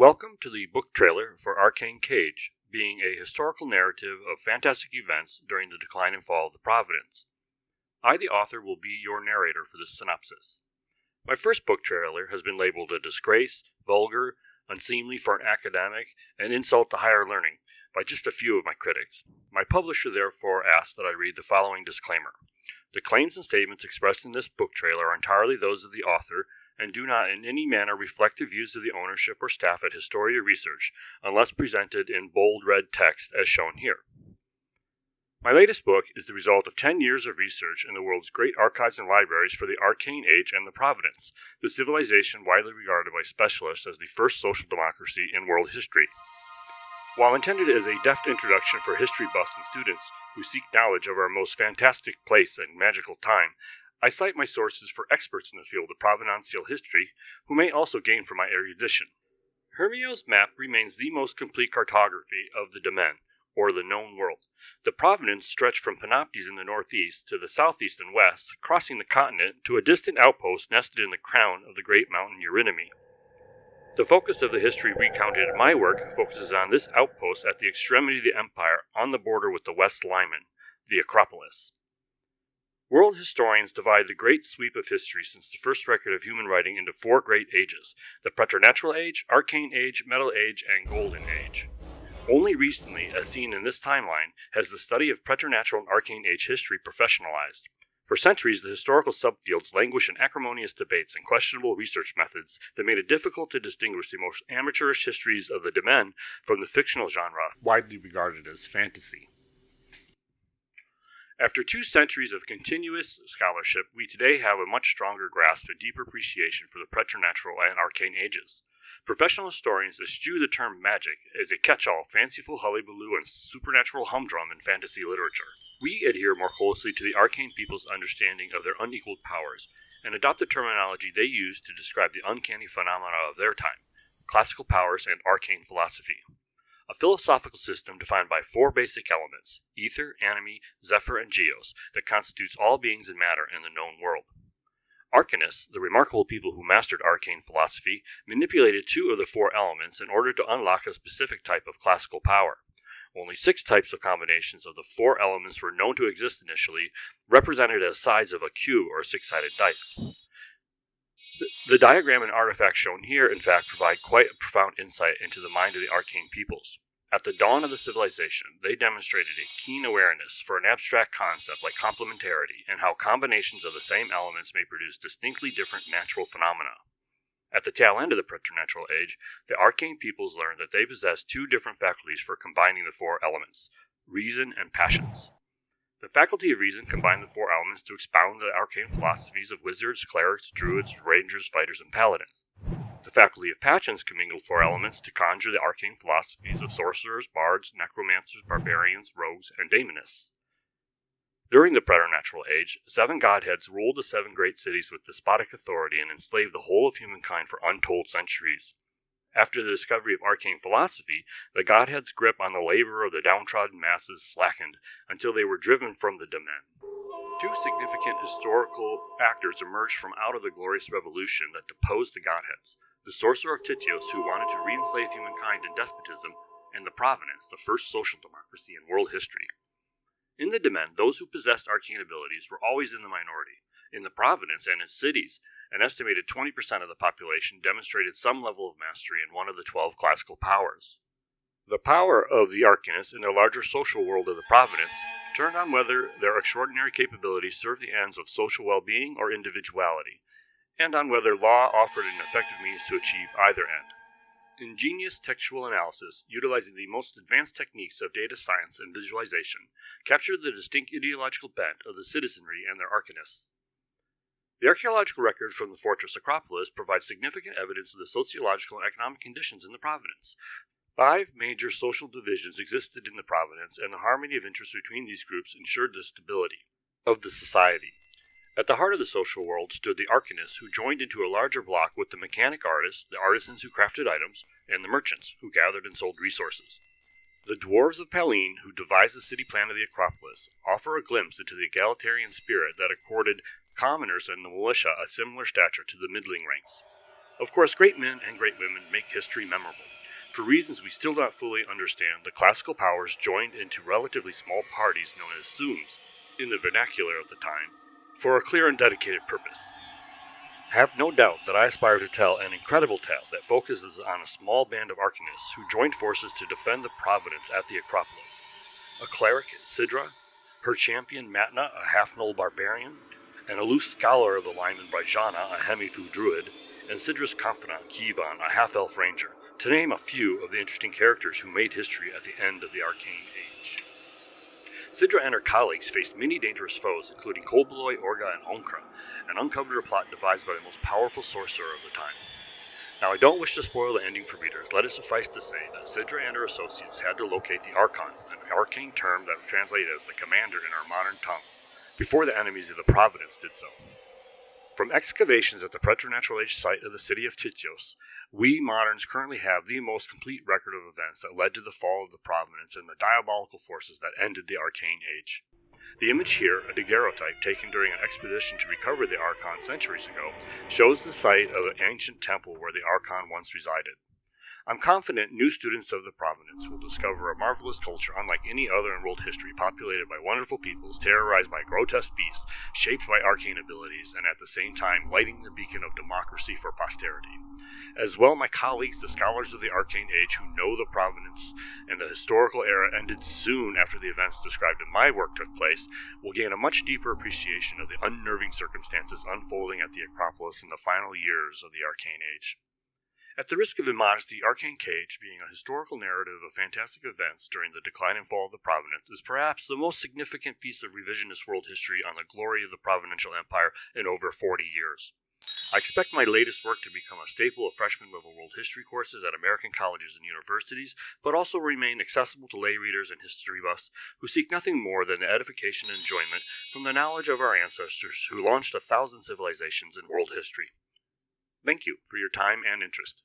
Welcome to the book trailer for Arcane Age, being a historical narrative of fantastic events during the decline and fall of the Provenance. I, the author, will be your narrator for this synopsis. My first book trailer has been labeled a disgrace, vulgar, unseemly for an academic, and insult to higher learning by just a few of my critics. My publisher therefore asked that I read the following disclaimer. The claims and statements expressed in this book trailer are entirely those of the author and do not in any manner reflect the views of the ownership or staff at Historia Research, unless presented in bold red text as shown here. My latest book is the result of 10 years of research in the world's great archives and libraries for the Arcane Age and the Provenance, the civilization widely regarded by specialists as the first social democracy in world history. While intended as a deft introduction for history buffs and students who seek knowledge of our most fantastic place and magical time, I cite my sources for experts in the field of provenantial history who may also gain from my erudition. Hermio's map remains the most complete cartography of the domain, or the known world. The Provenance stretched from Panoptes in the northeast to the southeast and west, crossing the continent to a distant outpost nested in the crown of the great mountain Eurynome. The focus of the history recounted in my work focuses on this outpost at the extremity of the empire on the border with the West Liman, the Acropolis. World historians divide the great sweep of history since the first record of human writing into four great ages: the preternatural age, arcane age, metal age, and golden age. Only recently, as seen in this timeline, has the study of preternatural and arcane age history professionalized. For centuries, the historical subfields languished in acrimonious debates and questionable research methods that made it difficult to distinguish the most amateurish histories of the domain from the fictional genre, widely regarded as fantasy. After 2 centuries of continuous scholarship, we today have a much stronger grasp and deeper appreciation for the preternatural and arcane ages. Professional historians eschew the term magic as a catch-all, fanciful hullabaloo and supernatural humdrum in fantasy literature. We adhere more closely to the arcane people's understanding of their unequaled powers and adopt the terminology they use to describe the uncanny phenomena of their time: classical powers and arcane philosophy. A philosophical system defined by 4 basic elements: ether, anime, zephyr, and geos, that constitutes all beings and matter in the known world. Arcanists, the remarkable people who mastered arcane philosophy, manipulated 2 of the 4 elements in order to unlock a specific type of classical power. Only 6 types of combinations of the 4 elements were known to exist initially, represented as sides of a cube or 6-sided dice. The diagram and artifacts shown here, in fact, provide quite a profound insight into the mind of the arcane peoples. At the dawn of the civilization, they demonstrated a keen awareness for an abstract concept like complementarity and how combinations of the same elements may produce distinctly different natural phenomena. At the tail end of the preternatural age, the arcane peoples learned that they possessed 2 different faculties for combining the 4 elements: reason and passions. The faculty of reason combined the 4 elements to expound the arcane philosophies of wizards, clerics, druids, rangers, fighters, and paladins. The faculty of passions commingled 4 elements to conjure the arcane philosophies of sorcerers, bards, necromancers, barbarians, rogues, and daemonists. During the preternatural age, 7 godheads ruled the 7 great cities with despotic authority and enslaved the whole of humankind for untold centuries. After the discovery of arcane philosophy, the godheads' grip on the labor of the downtrodden masses slackened until they were driven from the domain. 2 significant historical actors emerged from out of the glorious revolution that deposed the godheads: the sorcerer of Tityos, who wanted to re-enslave humankind in despotism, and the Provenance, the first social democracy in world history. In the domain, those who possessed arcane abilities were always in the minority. In the Provenance and its cities, an estimated 20% of the population demonstrated some level of mastery in one of the 12 classical powers. The power of the arcanists in the larger social world of the Provenance turned on whether their extraordinary capabilities served the ends of social well-being or individuality, and on whether law offered an effective means to achieve either end. Ingenious textual analysis, utilizing the most advanced techniques of data science and visualization, captured the distinct ideological bent of the citizenry and their arcanists. The archaeological record from the fortress Acropolis provides significant evidence of the sociological and economic conditions in the Provenance. 5 major social divisions existed in the Provenance, and the harmony of interest between these groups ensured the stability of the society. At the heart of the social world stood the arcanists, who joined into a larger block with the mechanic artists, the artisans who crafted items, and the merchants, who gathered and sold resources. The dwarves of Pallene, who devised the city plan of the Acropolis, offer a glimpse into the egalitarian spirit that accorded commoners and the militia a similar stature to the middling ranks. Of course, great men and great women make history memorable. For reasons we still do not fully understand, the classical powers joined into relatively small parties known as sums, in the vernacular of the time, for a clear and dedicated purpose. Have no doubt that I aspire to tell an incredible tale that focuses on a small band of arcanists who joined forces to defend the Provenance at the Acropolis. A cleric, Sidra, her champion, Matna, a half-gnoll barbarian, an aloof scholar of the lineman Brijana, a hemifu druid, and Sidra's confidant, Kivan, a half-elf ranger, to name a few of the interesting characters who made history at the end of the Arcane Age. Sidra and her colleagues faced many dangerous foes, including Kolboloi, Orga, and Onkra, and uncovered a plot devised by the most powerful sorcerer of the time. Now, I don't wish to spoil the ending for readers. Let it suffice to say that Sidra and her associates had to locate the Archon, an arcane term that translated as the commander in our modern tongue, before the enemies of the Provenance did so. From excavations at the preternatural age site of the city of Titios, we moderns currently have the most complete record of events that led to the fall of the Provenance and the diabolical forces that ended the Arcane Age. The image here, a daguerreotype taken during an expedition to recover the Archon centuries ago, shows the site of an ancient temple where the Archon once resided. I'm confident new students of the Provenance will discover a marvelous culture unlike any other in world history, populated by wonderful peoples, terrorized by grotesque beasts, shaped by arcane abilities, and at the same time lighting the beacon of democracy for posterity. As well, my colleagues, the scholars of the Arcane Age who know the Provenance and the historical era ended soon after the events described in my work took place, will gain a much deeper appreciation of the unnerving circumstances unfolding at the Acropolis in the final years of the Arcane Age. At the risk of immodesty, Arcane Age, being a historical narrative of fantastic events during the decline and fall of the Provenance, is perhaps the most significant piece of revisionist world history on the glory of the Provenential Empire in over 40 years. I expect my latest work to become a staple of freshman-level world history courses at American colleges and universities, but also remain accessible to lay readers and history buffs who seek nothing more than the edification and enjoyment from the knowledge of our ancestors who launched 1,000 civilizations in world history. Thank you for your time and interest.